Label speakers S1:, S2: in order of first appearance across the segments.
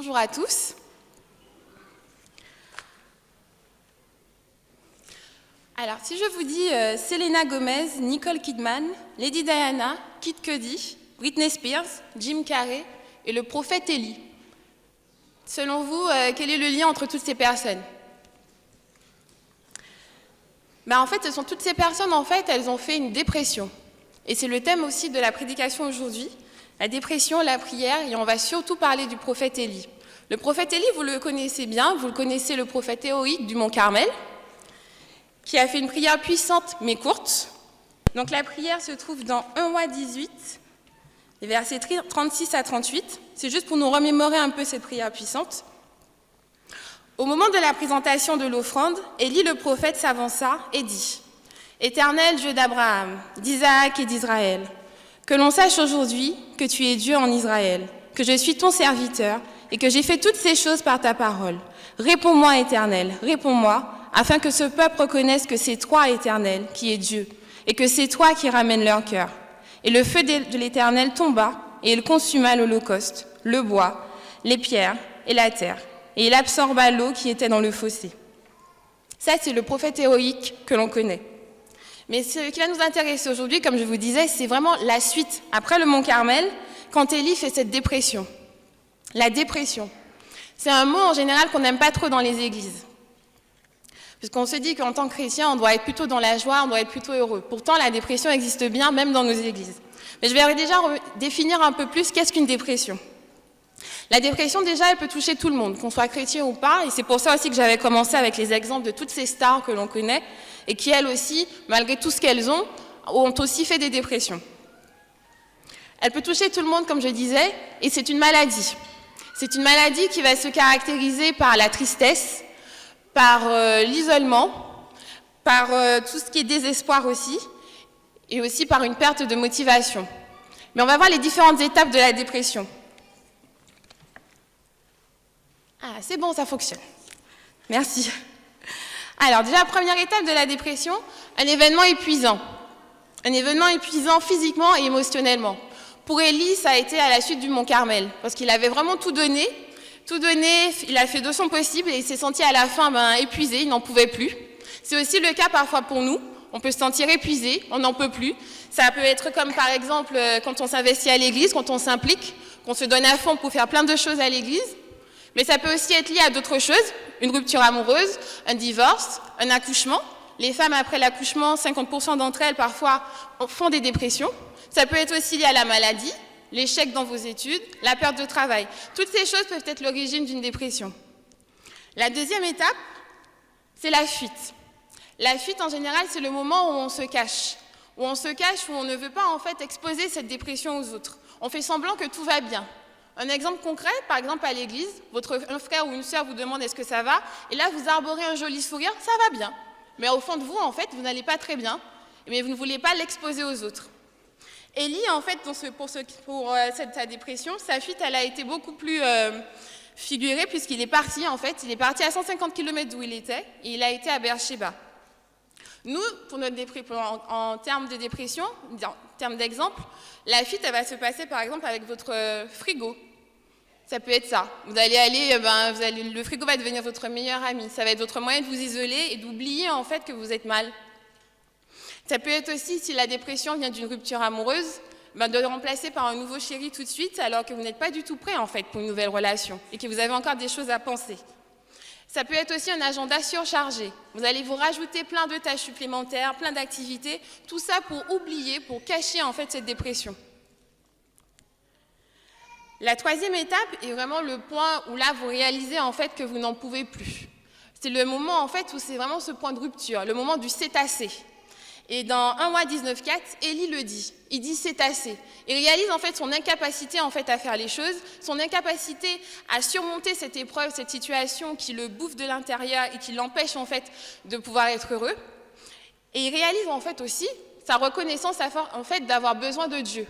S1: Bonjour à tous. Alors, si je vous dis Selena Gomez, Nicole Kidman, Lady Diana, Kid Cudi, Britney Spears, Jim Carrey et le prophète Élie, selon vous, quel est le lien entre toutes ces personnes? En fait, ce sont toutes ces personnes, elles ont fait une dépression. Et c'est le thème aussi de la prédication aujourd'hui. La dépression, la prière, et on va surtout parler du prophète Élie. Le prophète Élie, vous le connaissez bien, vous le connaissez, le prophète héroïque du mont Carmel, qui a fait une prière puissante mais courte. Donc la prière se trouve dans 1 Roi 18, les versets 36 à 38. C'est juste pour nous remémorer un peu cette prière puissante. Au moment de la présentation de l'offrande, Élie le prophète s'avança et dit : « Éternel Dieu d'Abraham, d'Isaac et d'Israël, que l'on sache aujourd'hui que tu es Dieu en Israël, que je suis ton serviteur et que j'ai fait toutes ces choses par ta parole. Réponds-moi, Éternel, réponds-moi, afin que ce peuple reconnaisse que c'est toi, Éternel, qui es Dieu, et que c'est toi qui ramènes leur cœur. » Et le feu de l'Éternel tomba, et il consuma l'holocauste, le bois, les pierres et la terre, et il absorba l'eau qui était dans le fossé. Ça, c'est le prophète héroïque que l'on connaît. Mais ce qui va nous intéresser aujourd'hui, comme je vous disais, c'est vraiment la suite, après le mont Carmel, quand Élie fait cette dépression. La dépression, c'est un mot en général qu'on n'aime pas trop dans les églises. Puisqu'on se dit qu'en tant que chrétien, on doit être plutôt dans la joie, on doit être plutôt heureux. Pourtant, la dépression existe bien, même dans nos églises. Mais je vais déjà définir un peu plus qu'est-ce qu'une dépression. La dépression, déjà, elle peut toucher tout le monde, qu'on soit chrétien ou pas, et c'est pour ça aussi que j'avais commencé avec les exemples de toutes ces stars que l'on connaît, et qui, elles aussi, malgré tout ce qu'elles ont aussi fait des dépressions. Elle peut toucher tout le monde, comme je disais, et c'est une maladie. C'est une maladie qui va se caractériser par la tristesse, par l'isolement, par tout ce qui est désespoir aussi, et aussi par une perte de motivation. Mais on va voir les différentes étapes de la dépression. Ah, c'est bon, ça fonctionne. Merci. Alors, déjà, première étape de la dépression, un événement épuisant. Un événement épuisant physiquement et émotionnellement. Pour Élie, ça a été à la suite du mont Carmel, parce qu'il avait vraiment tout donné, il a fait de son possible et il s'est senti à la fin épuisé, il n'en pouvait plus. C'est aussi le cas parfois pour nous, on peut se sentir épuisé, on n'en peut plus. Ça peut être comme par exemple quand on s'investit à l'église, quand on s'implique, qu'on se donne à fond pour faire plein de choses à l'église. Mais ça peut aussi être lié à d'autres choses, une rupture amoureuse, un divorce, un accouchement. Les femmes après l'accouchement, 50% d'entre elles parfois font des dépressions. Ça peut être aussi lié à la maladie, l'échec dans vos études, la perte de travail. Toutes ces choses peuvent être l'origine d'une dépression. La deuxième étape, c'est la fuite. La fuite, en général, c'est le moment où on se cache. Où on ne veut pas, en fait, exposer cette dépression aux autres. On fait semblant que tout va bien. Un exemple concret, par exemple à l'église, un frère ou une sœur vous demande est-ce que ça va, et là vous arborez un joli sourire, ça va bien. Mais au fond de vous, en fait, vous n'allez pas très bien, mais vous ne voulez pas l'exposer aux autres. Élie, en fait, pour sa dépression, sa fuite, elle a été beaucoup plus figurée, puisqu'il est parti, en fait, il est parti à 150 km d'où il était, et il a été à Beersheba. Nous, en termes de dépression, en termes d'exemple, la fuite, elle va se passer, par exemple, avec votre frigo. Ça peut être ça. Le frigo va devenir votre meilleur ami. Ça va être votre moyen de vous isoler et d'oublier, en fait, que vous êtes mal. Ça peut être aussi, si la dépression vient d'une rupture amoureuse, de le remplacer par un nouveau chéri tout de suite, alors que vous n'êtes pas du tout prêt, en fait, pour une nouvelle relation et que vous avez encore des choses à penser. Ça peut être aussi un agenda surchargé. Vous allez vous rajouter plein de tâches supplémentaires, plein d'activités, tout ça pour oublier, pour cacher, en fait, cette dépression. La troisième étape est vraiment le point où là, vous réalisez, en fait, que vous n'en pouvez plus. C'est le moment, en fait, où c'est vraiment ce point de rupture, le moment du « c'est assez ». Et dans 1 Roi 19,4, Élie le dit. Il dit « c'est assez ». Il réalise en fait son incapacité en fait, à faire les choses, son incapacité à surmonter cette épreuve, cette situation qui le bouffe de l'intérieur et qui l'empêche en fait, de pouvoir être heureux. Et il réalise en fait aussi sa reconnaissance en fait, d'avoir besoin de Dieu.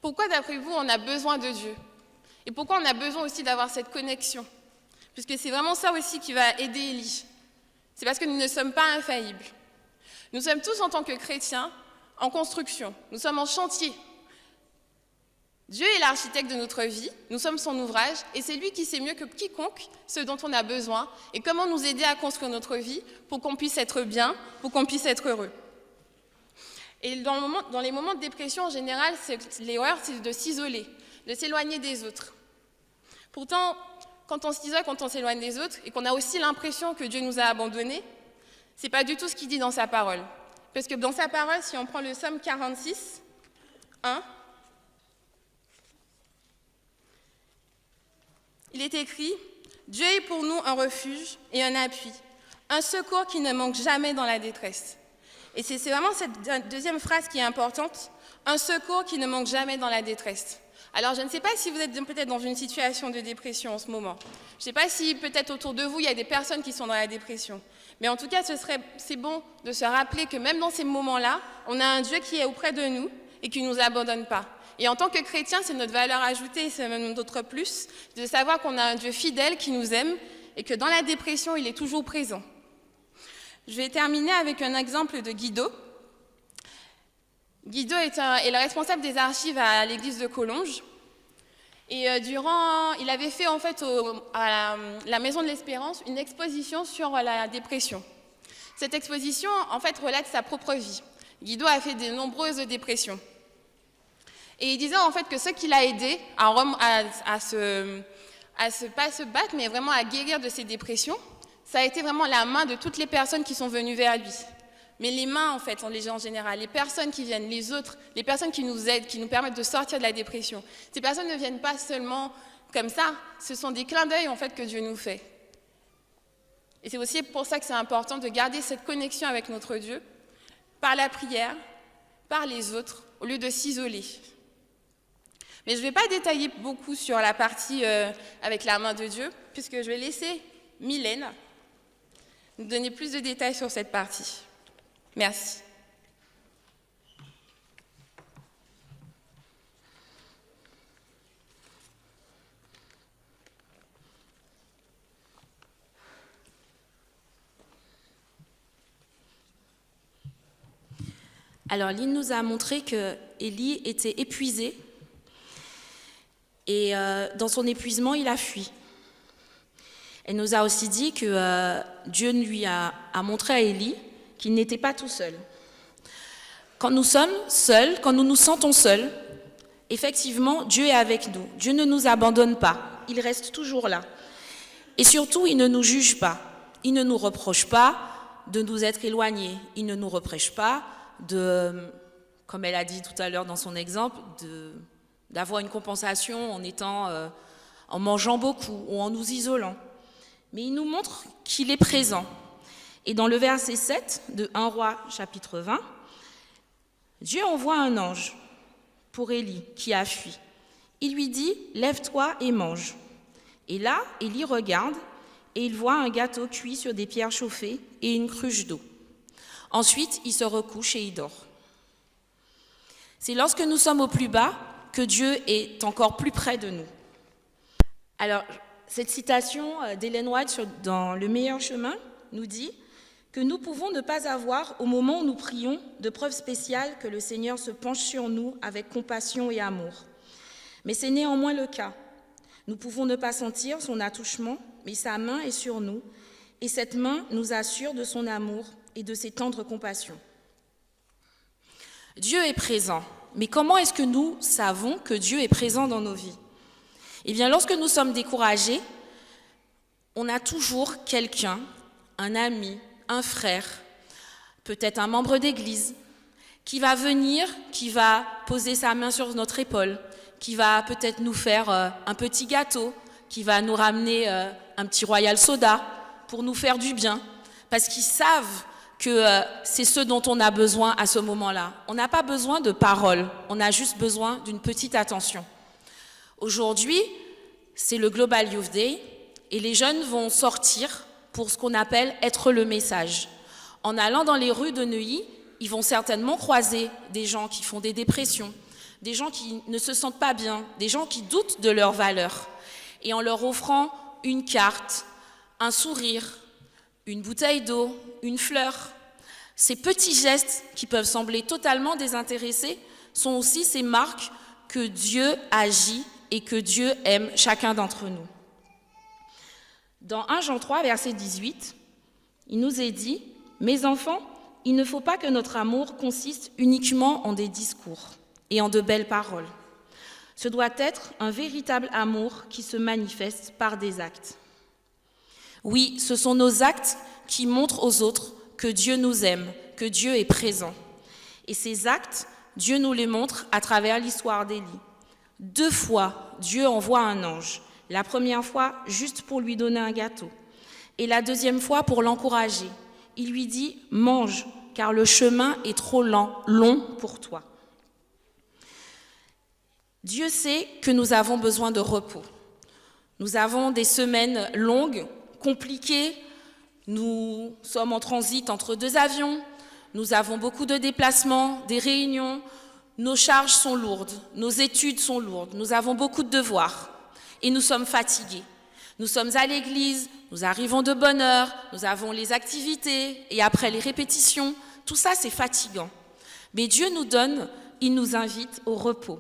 S1: Pourquoi d'après vous on a besoin de Dieu? Et pourquoi on a besoin aussi d'avoir cette connexion? Puisque c'est vraiment ça aussi qui va aider Élie. C'est parce que nous ne sommes pas infaillibles. Nous sommes tous, en tant que chrétiens, en construction. Nous sommes en chantier. Dieu est l'architecte de notre vie, nous sommes son ouvrage, et c'est lui qui sait mieux que quiconque ce dont on a besoin et comment nous aider à construire notre vie pour qu'on puisse être bien, pour qu'on puisse être heureux. Et dans les moments de dépression, en général, l'erreur, c'est de s'isoler, de s'éloigner des autres. Pourtant, quand on s'isole, quand on s'éloigne des autres, et qu'on a aussi l'impression que Dieu nous a abandonnés, ce n'est pas du tout ce qu'il dit dans sa parole. Parce que dans sa parole, si on prend le Psaume 46, 1, il est écrit « Dieu est pour nous un refuge et un appui, un secours qui ne manque jamais dans la détresse. » Et c'est vraiment cette deuxième phrase qui est importante, « un secours qui ne manque jamais dans la détresse ». Alors, je ne sais pas si vous êtes peut-être dans une situation de dépression en ce moment. Je ne sais pas si peut-être autour de vous, il y a des personnes qui sont dans la dépression. Mais en tout cas, c'est bon de se rappeler que même dans ces moments-là, on a un Dieu qui est auprès de nous et qui ne nous abandonne pas. Et en tant que chrétien, c'est notre valeur ajoutée, c'est même notre plus, de savoir qu'on a un Dieu fidèle qui nous aime et que dans la dépression, il est toujours présent. Je vais terminer avec un exemple de Guido. Guido est le responsable des archives à l'église de Collonges. Et il avait fait en fait à la Maison de l'Espérance une exposition sur la dépression. Cette exposition en fait relate sa propre vie. Guido a fait de nombreuses dépressions. Et il disait en fait que ce qui l'a aidé à pas se battre, mais vraiment à guérir de ses dépressions, ça a été vraiment la main de toutes les personnes qui sont venues vers lui. Mais les mains, en fait, en général, les personnes qui viennent, les autres, les personnes qui nous aident, qui nous permettent de sortir de la dépression, ces personnes ne viennent pas seulement comme ça, ce sont des clins d'œil, en fait, que Dieu nous fait. Et c'est aussi pour ça que c'est important de garder cette connexion avec notre Dieu, par la prière, par les autres, au lieu de s'isoler. Mais je ne vais pas détailler beaucoup sur la partie avec la main de Dieu, puisque je vais laisser Mylène nous donner plus de détails sur cette partie. Merci.
S2: Alors, Lynn nous a montré que Élie était épuisé et dans son épuisement, il a fui. Elle nous a aussi dit que Dieu lui a montré à Élie qu'il n'était pas tout seul. Quand nous sommes seuls, quand nous nous sentons seuls, effectivement, Dieu est avec nous. Dieu ne nous abandonne pas. Il reste toujours là. Et surtout, il ne nous juge pas. Il ne nous reproche pas de nous être éloignés. Il ne nous reproche pas comme elle a dit tout à l'heure dans son exemple, d'avoir une compensation en mangeant beaucoup ou en nous isolant. Mais il nous montre qu'il est présent. Et dans le verset 7 de 1 Roi chapitre 20, Dieu envoie un ange pour Élie qui a fui. Il lui dit « Lève-toi et mange ». Et là, Élie regarde et il voit un gâteau cuit sur des pierres chauffées et une cruche d'eau. Ensuite, il se recouche et il dort. C'est lorsque nous sommes au plus bas que Dieu est encore plus près de nous. Alors, cette citation d'Ellen White dans Le meilleur chemin nous dit que nous pouvons ne pas avoir, au moment où nous prions, de preuves spéciales que le Seigneur se penche sur nous avec compassion et amour. Mais c'est néanmoins le cas. Nous pouvons ne pas sentir son attouchement, mais sa main est sur nous, et cette main nous assure de son amour et de ses tendres compassions. Dieu est présent, mais comment est-ce que nous savons que Dieu est présent dans nos vies ? Eh bien, lorsque nous sommes découragés, on a toujours quelqu'un, un ami, un frère, peut-être un membre d'église, qui va venir, qui va poser sa main sur notre épaule, qui va peut-être nous faire un petit gâteau, qui va nous ramener un petit royal soda pour nous faire du bien, parce qu'ils savent que c'est ce dont on a besoin à ce moment-là. On n'a pas besoin de paroles, on a juste besoin d'une petite attention. Aujourd'hui, c'est le Global Youth Day et les jeunes vont sortir pour ce qu'on appelle être le message. En allant dans les rues de Neuilly, ils vont certainement croiser des gens qui font des dépressions, des gens qui ne se sentent pas bien, des gens qui doutent de leur valeur. Et en leur offrant une carte, un sourire, une bouteille d'eau, une fleur, ces petits gestes qui peuvent sembler totalement désintéressés sont aussi ces marques que Dieu agit et que Dieu aime chacun d'entre nous. Dans 1 Jean 3, verset 18, il nous est dit « Mes enfants, il ne faut pas que notre amour consiste uniquement en des discours et en de belles paroles. Ce doit être un véritable amour qui se manifeste par des actes. Oui, ce sont nos actes qui montrent aux autres que Dieu nous aime, que Dieu est présent. Et ces actes, Dieu nous les montre à travers l'histoire d'Élie. 2 fois, Dieu envoie un ange. La première fois, juste pour lui donner un gâteau. Et la deuxième fois, pour l'encourager. Il lui dit « Mange, car le chemin est trop long pour toi. » Dieu sait que nous avons besoin de repos. Nous avons des semaines longues, compliquées. Nous sommes en transit entre 2 avions. Nous avons beaucoup de déplacements, des réunions. Nos charges sont lourdes, nos études sont lourdes. Nous avons beaucoup de devoirs et nous sommes fatigués. Nous sommes à l'église, nous arrivons de bonne heure, nous avons les activités et après les répétitions. Tout ça, c'est fatigant. Mais Dieu nous donne, il nous invite au repos.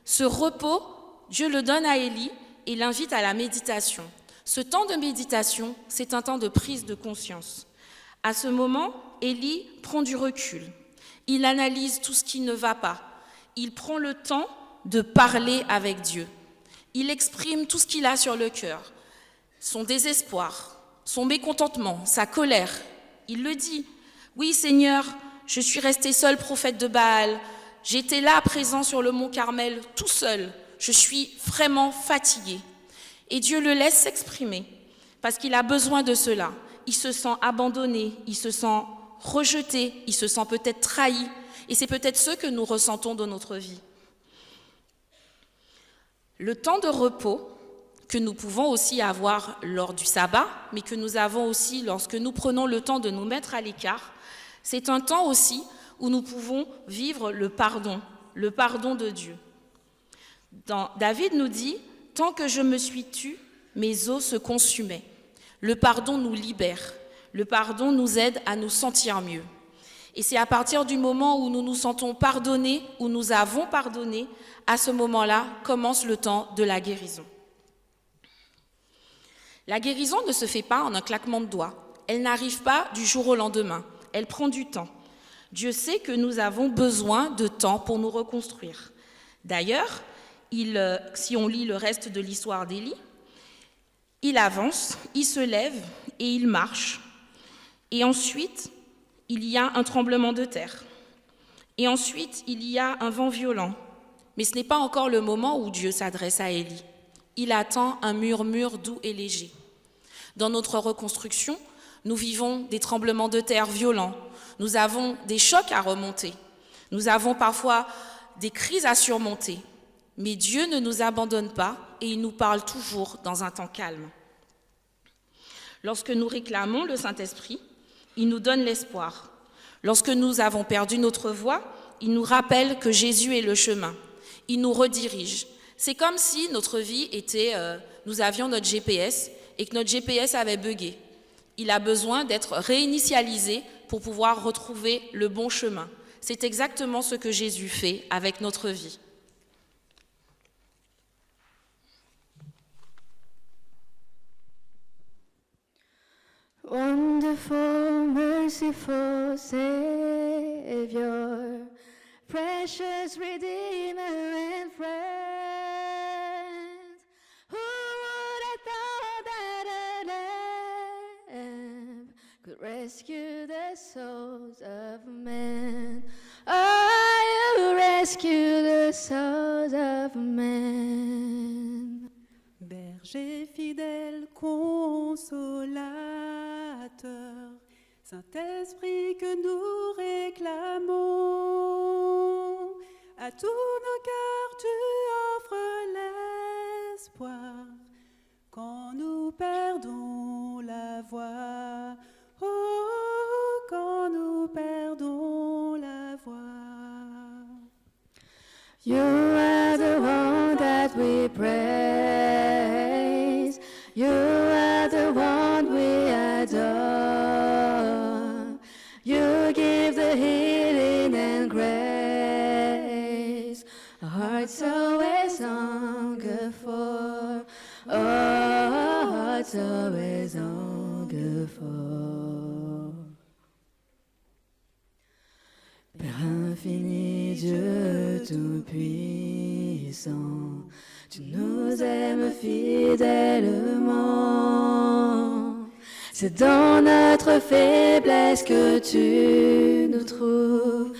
S2: Ce repos, Dieu le donne à Élie et l'invite à la méditation. Ce temps de méditation, c'est un temps de prise de conscience. À ce moment, Élie prend du recul. Il analyse tout ce qui ne va pas. Il prend le temps de parler avec Dieu. Il exprime tout ce qu'il a sur le cœur, son désespoir, son mécontentement, sa colère. Il le dit. Oui, Seigneur, je suis resté seul prophète de Baal. J'étais là, présent sur le mont Carmel, tout seul. Je suis vraiment fatigué. Et Dieu le laisse s'exprimer, parce qu'il a besoin de cela. Il se sent abandonné, il se sent rejeté, il se sent peut-être trahi. Et c'est peut-être ce que nous ressentons dans notre vie. Le temps de repos que nous pouvons aussi avoir lors du sabbat, mais que nous avons aussi lorsque nous prenons le temps de nous mettre à l'écart, c'est un temps aussi où nous pouvons vivre le pardon de Dieu. David nous dit « Tant que je me suis tue, mes os se consumaient ». Le pardon nous libère, le pardon nous aide à nous sentir mieux. Et c'est à partir du moment où nous nous sentons pardonnés, où nous avons pardonné, à ce moment-là commence le temps de la guérison. La guérison ne se fait pas en un claquement de doigts. Elle n'arrive pas du jour au lendemain. Elle prend du temps. Dieu sait que nous avons besoin de temps pour nous reconstruire. D'ailleurs, si on lit le reste de l'histoire d'Élie, il avance, il se lève et il marche. Et ensuite, il y a un tremblement de terre. Et ensuite, il y a un vent violent. Mais ce n'est pas encore le moment où Dieu s'adresse à Élie. Il attend un murmure doux et léger. Dans notre reconstruction, nous vivons des tremblements de terre violents. Nous avons des chocs à remonter. Nous avons parfois des crises à surmonter. Mais Dieu ne nous abandonne pas et il nous parle toujours dans un temps calme. Lorsque nous réclamons le Saint-Esprit, il nous donne l'espoir. Lorsque nous avons perdu notre voie, il nous rappelle que Jésus est le chemin. Il nous redirige. C'est comme si notre vie était, nous avions notre GPS et que notre GPS avait bugué. Il a besoin d'être réinitialisé pour pouvoir retrouver le bon chemin. C'est exactement ce que Jésus fait avec notre vie.
S3: Wonderful, merciful Savior, precious Redeemer and friend, who would have thought that a lamb could rescue the souls of men? Oh, you rescue the souls of men.
S4: Berger fidèle, consolateur, Saint-Esprit que nous réclamons, à tous nos cœurs tu offres l'espoir, quand nous perdons la voie, oh, quand nous perdons la voie.
S3: You are the one that we praise. You are the one we adore. You give the healing and grace. A heart so always hunger for. Our hearts always hunger for. Père infini, Dieu tout-puissant, tu nous aimes fidèlement. C'est dans notre faiblesse que tu nous trouves,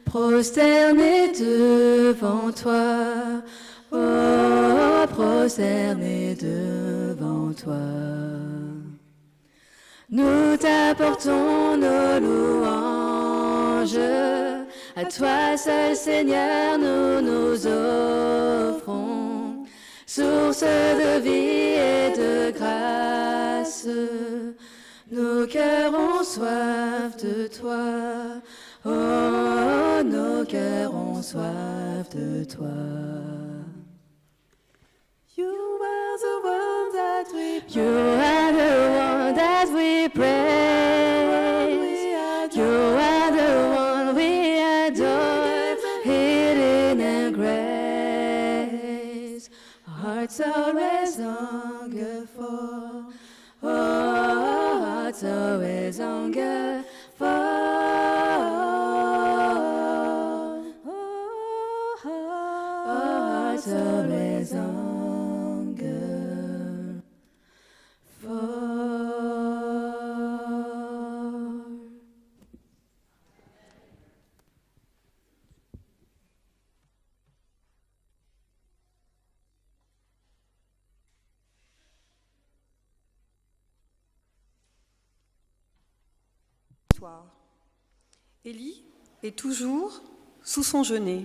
S3: prosternés devant toi, oh, prosternés devant toi. Nous t'apportons nos louanges, à toi seul Seigneur nous nous offrons, source de vie et de grâce. Nos cœurs ont soif de toi, oh, nos cœurs ont soif de toi.
S4: You are the one that we praise.
S3: You are the one that we praise. You are the one we adore, hidden in grace. Our hearts always hunger for. Oh, our hearts always hunger for. Our hearts always hunger for.
S5: Élie est toujours sous son genêt.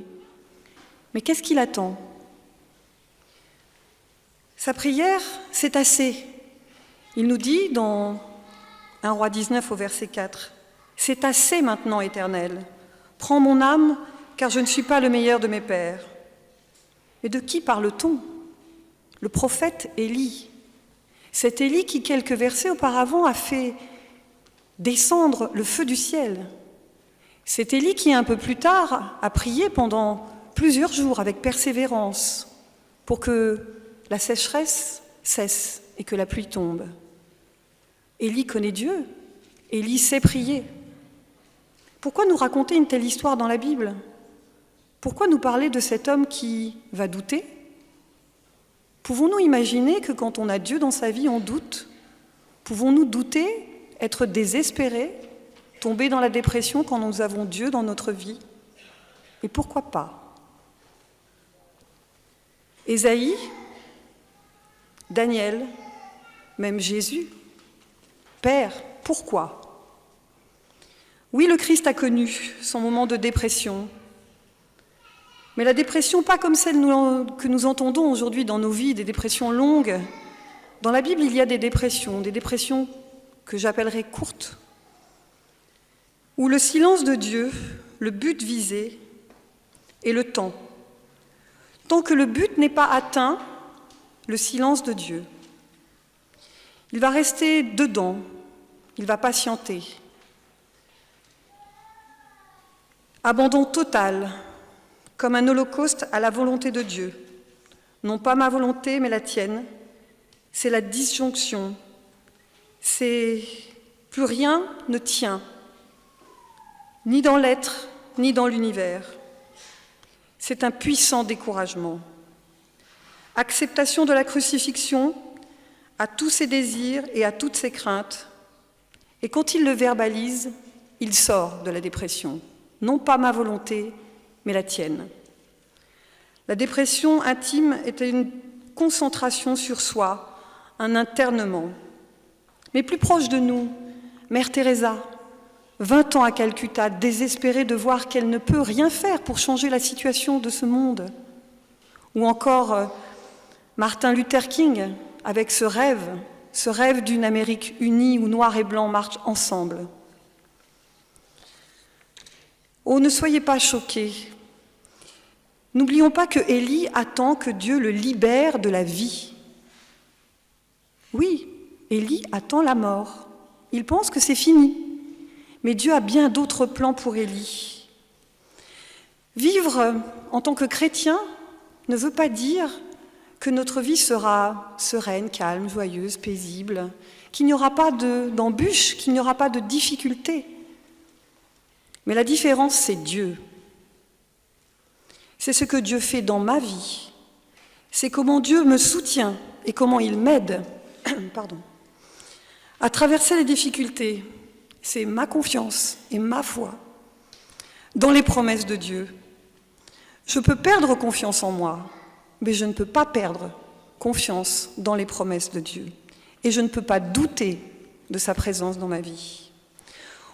S5: Mais qu'est-ce qu'il attend? Sa prière, c'est assez. Il nous dit dans 1 Roi 19 au verset 4, « C'est assez maintenant, Éternel. Prends mon âme, car je ne suis pas le meilleur de mes pères. » Mais de qui parle-t-on? Le prophète Élie. Cet Élie qui, quelques versets auparavant, a fait descendre le feu du ciel. C'est Élie qui, un peu plus tard, a prié pendant plusieurs jours avec persévérance pour que la sécheresse cesse et que la pluie tombe. Élie connaît Dieu, Élie sait prier. Pourquoi nous raconter une telle histoire dans la Bible? Pourquoi nous parler de cet homme qui va douter? Pouvons-nous imaginer que quand on a Dieu dans sa vie, on doute? Pouvons-nous douter, être désespérés, tomber dans la dépression quand nous avons Dieu dans notre vie? Et pourquoi pas? Ésaïe, Daniel, même Jésus. Père, pourquoi? Oui, le Christ a connu son moment de dépression, mais la dépression pas comme celle que nous entendons aujourd'hui dans nos vies, des dépressions longues. Dans la Bible, il y a des dépressions que j'appellerais courtes, où le silence de Dieu, le but visé, est le temps. Tant que le but n'est pas atteint, le silence de Dieu. Il va rester dedans, il va patienter. Abandon total, comme un holocauste à la volonté de Dieu. Non pas ma volonté, mais la tienne. C'est la disjonction. C'est plus rien ne tient, ni dans l'être, ni dans l'univers. C'est un puissant découragement. Acceptation de la crucifixion à tous ses désirs et à toutes ses craintes. Et quand il le verbalise, il sort de la dépression. Non pas ma volonté, mais la tienne. La dépression intime était une concentration sur soi, un internement. Mais plus proche de nous, Mère Teresa, 20 ans à Calcutta, désespérée de voir qu'elle ne peut rien faire pour changer la situation de ce monde. Ou encore Martin Luther King, avec ce rêve d'une Amérique unie où noir et blanc marchent ensemble. Oh, ne soyez pas choqués. N'oublions pas que Élie attend que Dieu le libère de la vie. Oui, Élie attend la mort. Il pense que c'est fini. Mais Dieu a bien d'autres plans pour Élie. Vivre en tant que chrétien, ne veut pas dire que notre vie sera sereine, calme, joyeuse, paisible, qu'il n'y aura pas d'embûches, qu'il n'y aura pas de difficultés. Mais la différence, c'est Dieu. C'est ce que Dieu fait dans ma vie. C'est comment Dieu me soutient et comment il m'aide à traverser les difficultés. C'est ma confiance et ma foi dans les promesses de Dieu. Je peux perdre confiance en moi, mais je ne peux pas perdre confiance dans les promesses de Dieu. Et je ne peux pas douter de sa présence dans ma vie.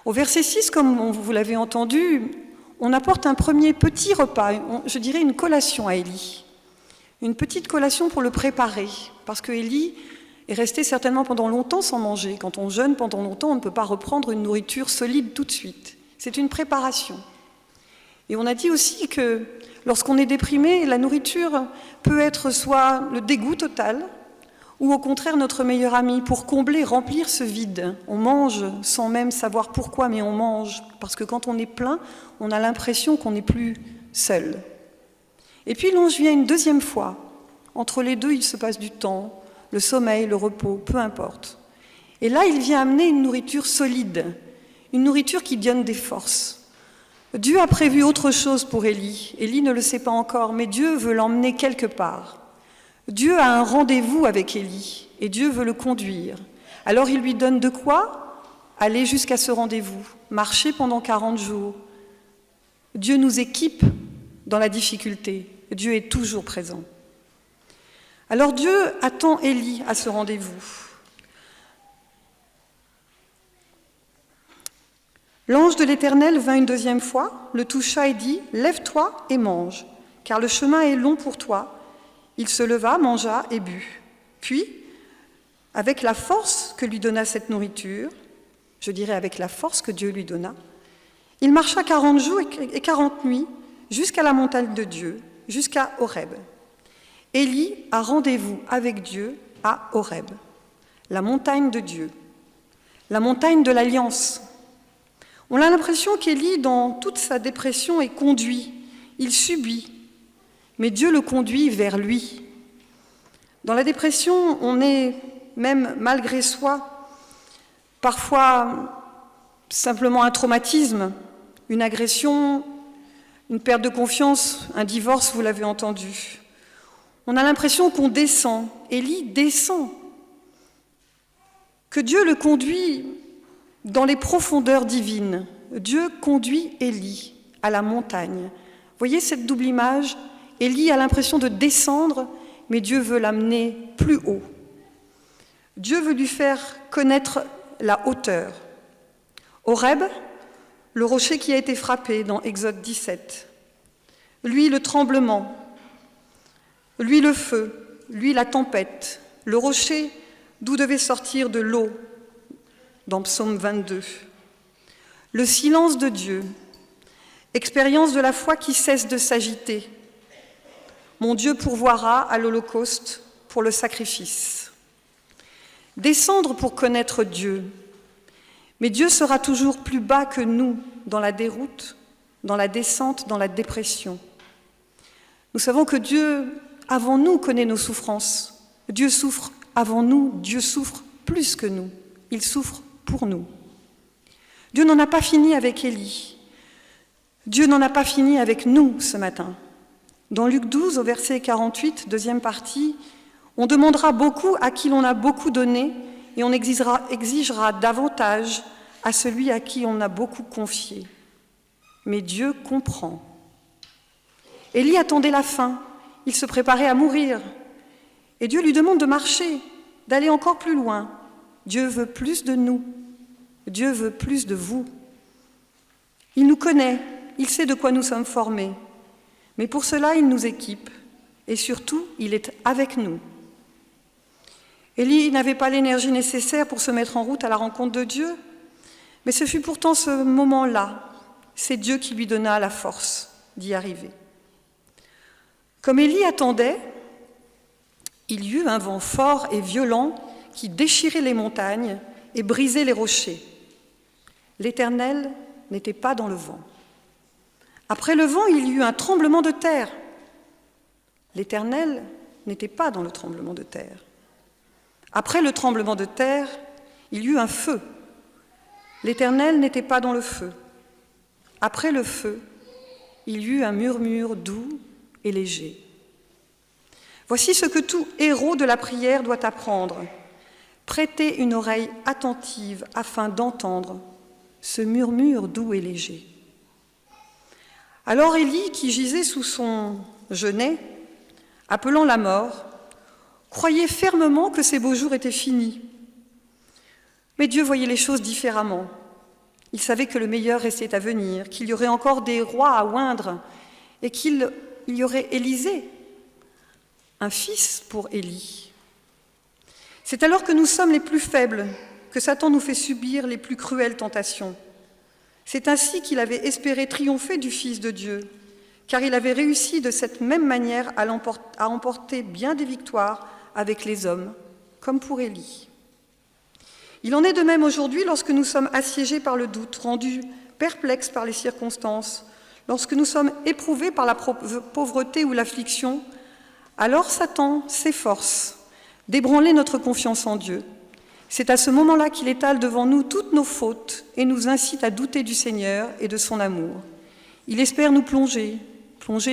S5: Au verset 6, comme vous l'avez entendu, on apporte un premier petit repas, je dirais une collation à Élie. Une petite collation pour le préparer, parce que Élie est resté certainement pendant longtemps sans manger. Quand on jeûne pendant longtemps, on ne peut pas reprendre une nourriture solide tout de suite. C'est une préparation. Et on a dit aussi que lorsqu'on est déprimé, la nourriture peut être soit le dégoût total, ou au contraire notre meilleur ami pour combler, remplir ce vide. On mange sans même savoir pourquoi, mais on mange, parce que quand on est plein, on a l'impression qu'on n'est plus seul. Et puis l'ange vient une deuxième fois. Entre les deux, il se passe du temps, le sommeil, le repos, peu importe. Et là, il vient amener une nourriture solide, une nourriture qui donne des forces. Dieu a prévu autre chose pour Élie. Élie ne le sait pas encore, mais Dieu veut l'emmener quelque part. Dieu a un rendez-vous avec Élie et Dieu veut le conduire. Alors il lui donne de quoi aller jusqu'à ce rendez-vous, marcher pendant 40 jours. Dieu nous équipe dans la difficulté. Dieu est toujours présent. Alors Dieu attend Élie à ce rendez-vous. L'ange de l'Éternel vint une deuxième fois, le toucha et dit « Lève-toi et mange, car le chemin est long pour toi. » Il se leva, mangea et but. Puis, avec la force que lui donna cette nourriture, je dirais avec la force que Dieu lui donna, il marcha 40 jours et 40 nuits jusqu'à la montagne de Dieu, jusqu'à Horeb. Élie a rendez-vous avec Dieu à Horeb, la montagne de Dieu, la montagne de l'Alliance. On a l'impression qu'Élie, dans toute sa dépression, est conduit, il subit. Mais Dieu le conduit vers lui. Dans la dépression, on est, même malgré soi, parfois simplement un traumatisme, une agression, une perte de confiance, un divorce, vous l'avez entendu. On a l'impression qu'on descend. Élie descend. Que Dieu le conduit dans les profondeurs divines. Dieu conduit Élie à la montagne. Voyez cette double image ? Élie a l'impression de descendre, mais Dieu veut l'amener plus haut. Dieu veut lui faire connaître la hauteur. Horeb, le rocher qui a été frappé dans Exode 17. Lui, le tremblement. Lui, le feu. Lui, la tempête. Le rocher d'où devait sortir de l'eau, dans Psaume 22. Le silence de Dieu. Expérience de la foi qui cesse de s'agiter. Mon Dieu pourvoira à l'Holocauste pour le sacrifice. Descendre pour connaître Dieu. Mais Dieu sera toujours plus bas que nous dans la déroute, dans la descente, dans la dépression. Nous savons que Dieu, avant nous, connaît nos souffrances. Dieu souffre avant nous, Dieu souffre plus que nous. Il souffre pour nous. Dieu n'en a pas fini avec Élie. Dieu n'en a pas fini avec nous ce matin. Dans Luc 12, au verset 48, deuxième partie, on demandera beaucoup à qui l'on a beaucoup donné et on exigera davantage à celui à qui on a beaucoup confié. Mais Dieu comprend. Élie attendait la fin, il se préparait à mourir. Et Dieu lui demande de marcher, d'aller encore plus loin. Dieu veut plus de nous, Dieu veut plus de vous. Il nous connaît, il sait de quoi nous sommes formés. Mais pour cela, il nous équipe et surtout, il est avec nous. Élie n'avait pas l'énergie nécessaire pour se mettre en route à la rencontre de Dieu, mais ce fut pourtant ce moment-là, c'est Dieu qui lui donna la force d'y arriver. Comme Élie attendait, il y eut un vent fort et violent qui déchirait les montagnes et brisait les rochers. L'Éternel n'était pas dans le vent. Après le vent, il y eut un tremblement de terre. L'Éternel n'était pas dans le tremblement de terre. Après le tremblement de terre, il y eut un feu. L'Éternel n'était pas dans le feu. Après le feu, il y eut un murmure doux et léger. Voici ce que tout héros de la prière doit apprendre. Prêtez une oreille attentive afin d'entendre ce murmure doux et léger. Alors Élie, qui gisait sous son genêt, appelant la mort, croyait fermement que ses beaux jours étaient finis. Mais Dieu voyait les choses différemment. Il savait que le meilleur restait à venir, qu'il y aurait encore des rois à oindre et qu'il y aurait Élisée, un fils pour Élie. C'est alors que nous sommes les plus faibles que Satan nous fait subir les plus cruelles tentations. C'est ainsi qu'il avait espéré triompher du Fils de Dieu, car il avait réussi de cette même manière à emporter bien des victoires avec les hommes, comme pour Élie. Il en est de même aujourd'hui lorsque nous sommes assiégés par le doute, rendus perplexes par les circonstances, lorsque nous sommes éprouvés par la pauvreté ou l'affliction, alors Satan s'efforce d'ébranler notre confiance en Dieu. C'est à ce moment-là qu'il étale devant nous toutes nos fautes et nous incite à douter du Seigneur et de son amour. Il espère nous plonger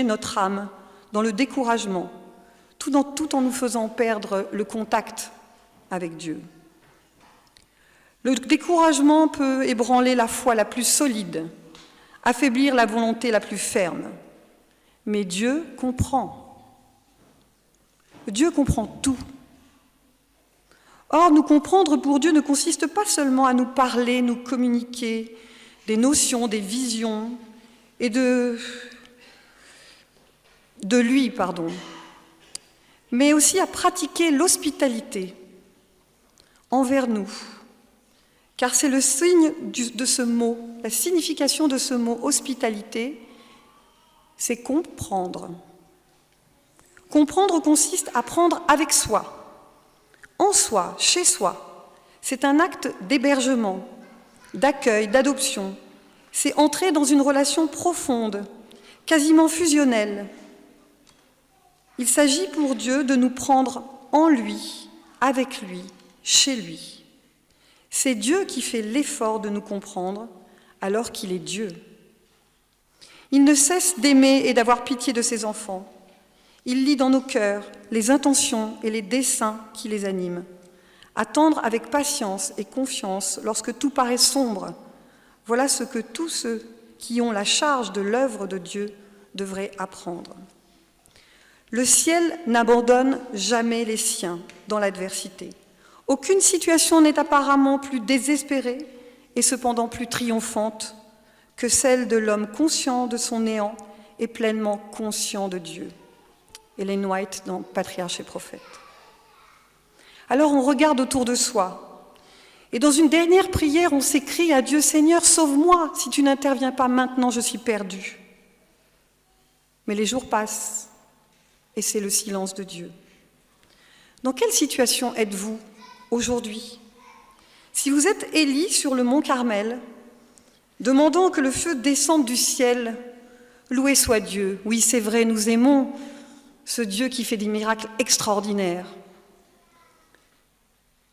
S5: notre âme dans le découragement, tout en nous faisant perdre le contact avec Dieu. Le découragement peut ébranler la foi la plus solide, affaiblir la volonté la plus ferme. Mais Dieu comprend. Dieu comprend tout. Or, nous comprendre pour Dieu ne consiste pas seulement à nous parler, nous communiquer des notions, des visions et de lui, mais aussi à pratiquer l'hospitalité envers nous. Car c'est le signe de ce mot, la signification de ce mot hospitalité, c'est comprendre. Comprendre consiste à prendre avec soi, en soi, chez soi. C'est un acte d'hébergement, d'accueil, d'adoption. C'est entrer dans une relation profonde, quasiment fusionnelle. Il s'agit pour Dieu de nous prendre en lui, avec lui, chez lui. C'est Dieu qui fait l'effort de nous comprendre alors qu'il est Dieu. Il ne cesse d'aimer et d'avoir pitié de ses enfants. Il lit dans nos cœurs les intentions et les desseins qui les animent. Attendre avec patience et confiance lorsque tout paraît sombre, voilà ce que tous ceux qui ont la charge de l'œuvre de Dieu devraient apprendre. Le ciel n'abandonne jamais les siens dans l'adversité. Aucune situation n'est apparemment plus désespérée et cependant plus triomphante que celle de l'homme conscient de son néant et pleinement conscient de Dieu. Ellen White dans Patriarches et prophètes. Alors on regarde autour de soi et dans une dernière prière, on s'écrie à Dieu, « Seigneur, sauve-moi, si tu n'interviens pas maintenant, je suis perdu. » Mais les jours passent et c'est le silence de Dieu. Dans quelle situation êtes-vous aujourd'hui? Si vous êtes Élie sur le mont Carmel, demandant que le feu descende du ciel, loué soit Dieu. Oui, c'est vrai, nous aimons ce Dieu qui fait des miracles extraordinaires.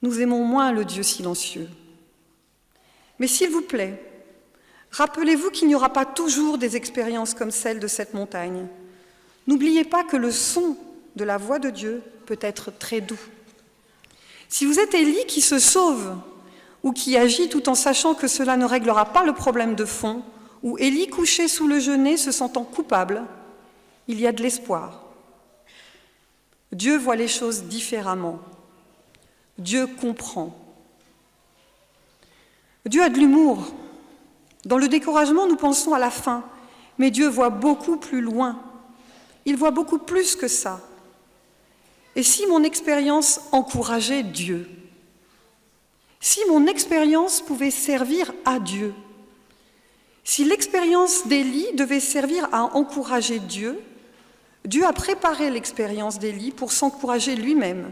S5: Nous aimons moins le Dieu silencieux. Mais s'il vous plaît, rappelez-vous qu'il n'y aura pas toujours des expériences comme celle de cette montagne. N'oubliez pas que le son de la voix de Dieu peut être très doux. Si vous êtes Élie qui se sauve ou qui agit tout en sachant que cela ne réglera pas le problème de fond, ou Élie couché sous le genêt se sentant coupable, il y a de l'espoir. Dieu voit les choses différemment. Dieu comprend. Dieu a de l'humour. Dans le découragement, nous pensons à la fin, mais Dieu voit beaucoup plus loin. Il voit beaucoup plus que ça. Et si mon expérience encourageait Dieu? Si mon expérience pouvait servir à Dieu? Si l'expérience d'Élie devait servir à encourager Dieu, Dieu a préparé l'expérience d'Élie pour s'encourager lui-même.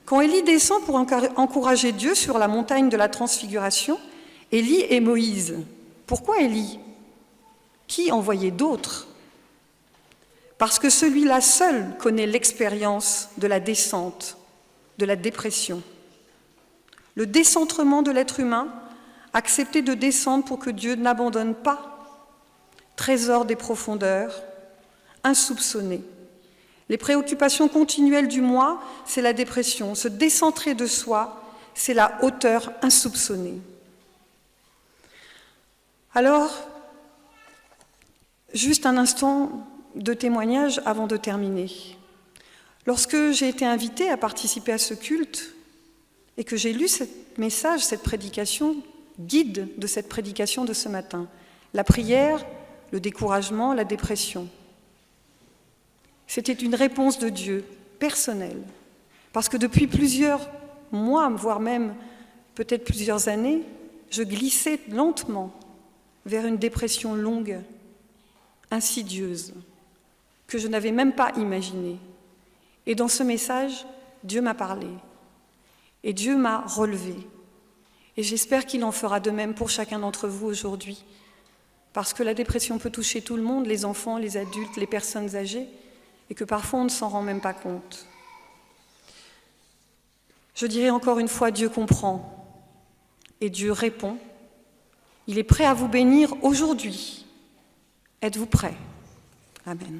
S5: Quand Élie descend pour encourager Dieu sur la montagne de la Transfiguration, Élie et Moïse. Pourquoi Élie? Qui envoyait d'autres? parce que celui-là seul connaît l'expérience de la descente, de la dépression. Le décentrement de l'être humain, accepter de descendre pour que Dieu n'abandonne pas, trésor des profondeurs, insoupçonné. Les préoccupations continuelles du moi, c'est la dépression. Se décentrer de soi, c'est la hauteur insoupçonnée. Alors, juste un instant de témoignage avant de terminer. Lorsque j'ai été invitée à participer à ce culte et que j'ai lu ce message, cette prédication, guide de cette prédication de ce matin, la prière, le découragement, la dépression, c'était une réponse de Dieu, personnelle, parce que depuis plusieurs mois, voire même peut-être plusieurs années, je glissais lentement vers une dépression longue, insidieuse, que je n'avais même pas imaginée. Et dans ce message, Dieu m'a parlé, et Dieu m'a relevé. Et j'espère qu'il en fera de même pour chacun d'entre vous aujourd'hui, parce que la dépression peut toucher tout le monde, les enfants, les adultes, les personnes âgées, et que parfois on ne s'en rend même pas compte. Je dirais encore une fois, Dieu comprend et Dieu répond. Il est prêt à vous bénir aujourd'hui. Êtes-vous prêts? Amen.